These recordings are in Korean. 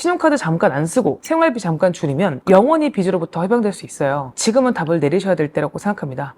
신용카드 잠깐 안 쓰고 생활비 잠깐 줄이면 영원히 빚으로부터 해방될 수 있어요. 지금은 답을 내리셔야 될 때라고 생각합니다.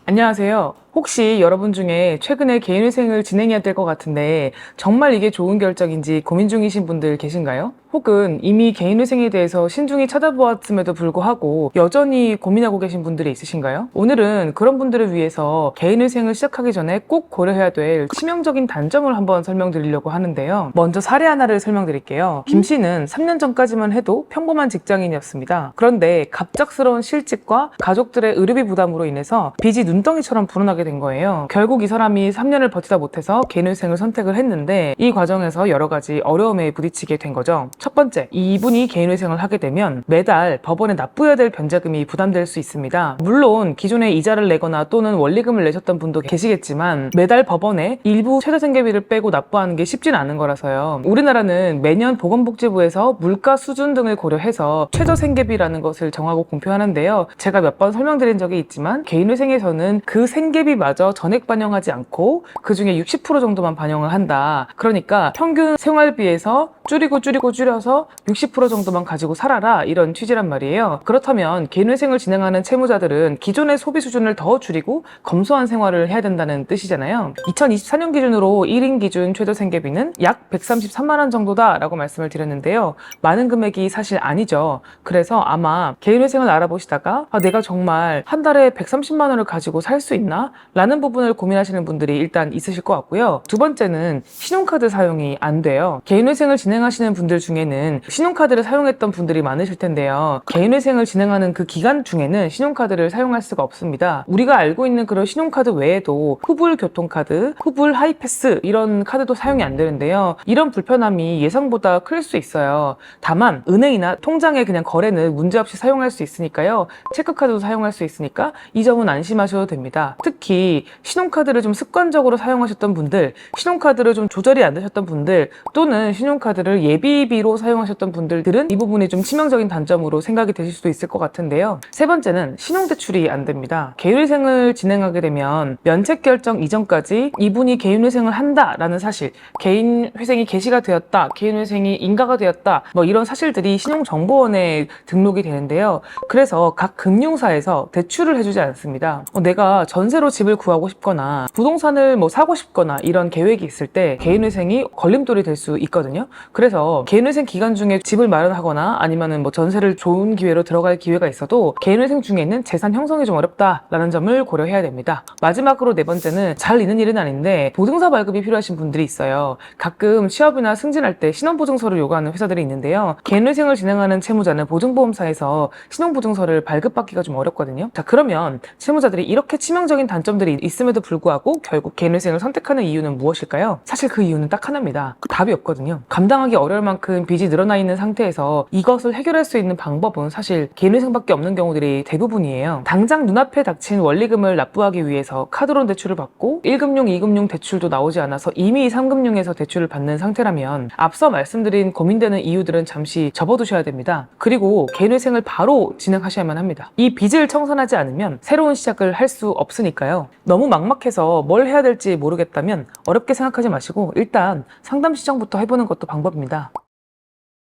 안녕하세요. 혹시 여러분 중에 최근에 개인회생을 진행해야 될 것 같은데 정말 이게 좋은 결정인지 고민 중이신 분들 계신가요? 혹은 이미 개인회생에 대해서 신중히 찾아보았음에도 불구하고 여전히 고민하고 계신 분들이 있으신가요? 오늘은 그런 분들을 위해서 개인회생을 시작하기 전에 꼭 고려해야 될 치명적인 단점을 한번 설명드리려고 하는데요. 먼저 사례 하나를 설명드릴게요. 김 씨는 3년 전까지만 해도 평범한 직장인이었습니다. 그런데 갑작스러운 실직과 가족들의 의료비 부담으로 인해서 빚이 눈덩이처럼 불어나게 된 거예요. 결국 이 사람이 3년을 버티다 못해서 개인회생을 선택을 했는데 이 과정에서 여러 가지 어려움에 부딪히게 된 거죠. 첫 번째, 이분이 개인회생을 하게 되면 매달 법원에 납부해야 될 변제금이 부담될 수 있습니다. 물론 기존에 이자를 내거나 또는 원리금을 내셨던 분도 계시겠지만 매달 법원에 일부 최저생계비를 빼고 납부하는 게 쉽진 않은 거라서요. 우리나라는 매년 보건복지부에서 물가 수준 등을 고려해서 최저생계비라는 것을 정하고 공표하는데요. 제가 몇 번 설명드린 적이 있지만 개인회생에서는 그 생계비마저 전액 반영하지 않고 그 중에 60% 정도만 반영을 한다. 그러니까 평균 생활비에서 줄여서 60% 정도만 가지고 살아라, 이런 취지란 말이에요. 그렇다면 개인회생을 진행하는 채무자들은 기존의 소비 수준을 더 줄이고 검소한 생활을 해야 된다는 뜻이잖아요. 2024년 기준으로 1인 기준 최저 생계비는 약 133만 원 정도다 라고 말씀을 드렸는데요. 많은 금액이 사실 아니죠. 그래서 아마 개인회생을 알아보시다가 내가 정말 한 달에 130만 원을 가지고 살 수 있나? 라는 부분을 고민하시는 분들이 일단 있으실 것 같고요. 두 번째는 신용카드 사용이 안 돼요. 개인회생을 진행하시는 분들 중에는 신용카드를 사용했던 분들이 많으실 텐데요. 개인회생을 진행하는 그 기간 중에는 신용카드를 사용할 수가 없습니다. 우리가 알고 있는 그런 신용카드 외에도 후불 교통카드, 후불 하이패스 이런 카드도 사용이 안 되는데요. 이런 불편함이 예상보다 클 수 있어요. 다만 은행이나 통장의 그냥 거래는 문제없이 사용할 수 있으니까요. 체크카드도 사용할 수 있으니까 이 점은 안심하셔도 됩니다. 특히 신용카드를 좀 습관적으로 사용하셨던 분들, 신용카드를 좀 조절이 안 되셨던 분들, 또는 신용카드를 예비비로 사용하셨던 분들은 이 부분이 좀 치명적인 단점으로 생각이 되실 수도 있을 것 같은데요. 세 번째는 신용대출이 안 됩니다. 개인회생을 진행하게 되면 면책 결정 이전까지 이분이 개인회생을 한다라는 사실, 개인회생이 개시가 되었다, 개인회생이 인가가 되었다, 이런 사실들이 신용정보원에 등록이 되는데요. 그래서 각 금융사에서 대출을 해주지 않습니다. 내가 전세로 집을 구하고 싶거나 부동산을 사고 싶거나 이런 계획이 있을 때 개인회생이 걸림돌이 될 수 있거든요. 그래서 개인회생 기간 중에 집을 마련하거나 아니면은 전세를 좋은 기회로 들어갈 기회가 있어도 개인회생 중에는 재산 형성이 좀 어렵다라는 점을 고려해야 됩니다. 마지막으로 네 번째는 잘 있는 일은 아닌데 보증서 발급이 필요하신 분들이 있어요. 가끔 취업이나 승진할 때 신원보증서를 요구하는 회사들이 있는데요. 개인회생을 진행하는 채무자는 보증보험사에서 신원보증서를 발급받기가 좀 어렵거든요. 자, 그러면 채무자들이 이렇게 치명적인 단점들이 있음에도 불구하고 결국 개인회생을 선택하는 이유는 무엇일까요? 사실 그 이유는 딱 하나입니다. 답이 없거든요. 감당하기 어려울 만큼 빚이 늘어나 있는 상태에서 이것을 해결할 수 있는 방법은 사실 개인회생밖에 없는 경우들이 대부분이에요. 당장 눈앞에 닥친 원리금을 납부하기 위해서 카드론 대출을 받고 1금융, 2금융 대출도 나오지 않아서 이미 3금융에서 대출을 받는 상태라면 앞서 말씀드린 고민되는 이유들은 잠시 접어두셔야 됩니다. 그리고 개인회생을 바로 진행하셔야만 합니다. 이 빚을 청산하지 않으면 새로운 시작을 할 수 없으니까요. 너무 막막해서 뭘 해야 될지 모르겠다면 어렵게 생각하지 마시고 일단 상담 시청부터 해보는 것도 방법입니다.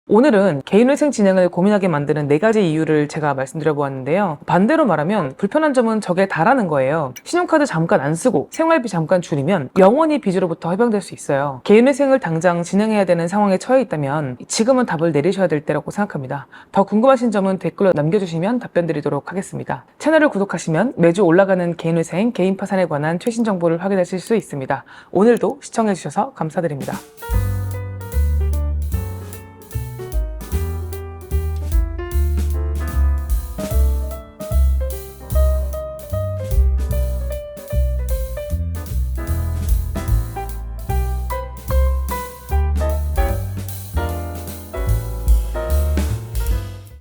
오늘은 개인회생 진행을 고민하게 만드는 4가지 이유를 제가 말씀드려 보았는데요. 반대로 말하면 불편한 점은 적에 달하는 거예요. 신용카드 잠깐 안 쓰고 생활비 잠깐 줄이면 영원히 빚으로부터 해방될 수 있어요. 개인회생을 당장 진행해야 되는 상황에 처해 있다면 지금은 답을 내리셔야 될 때라고 생각합니다. 더 궁금하신 점은 댓글로 남겨주시면 답변 드리도록 하겠습니다. 채널을 구독하시면 매주 올라가는 개인회생, 개인파산에 관한 최신 정보를 확인하실 수 있습니다. 오늘도 시청해주셔서 감사드립니다.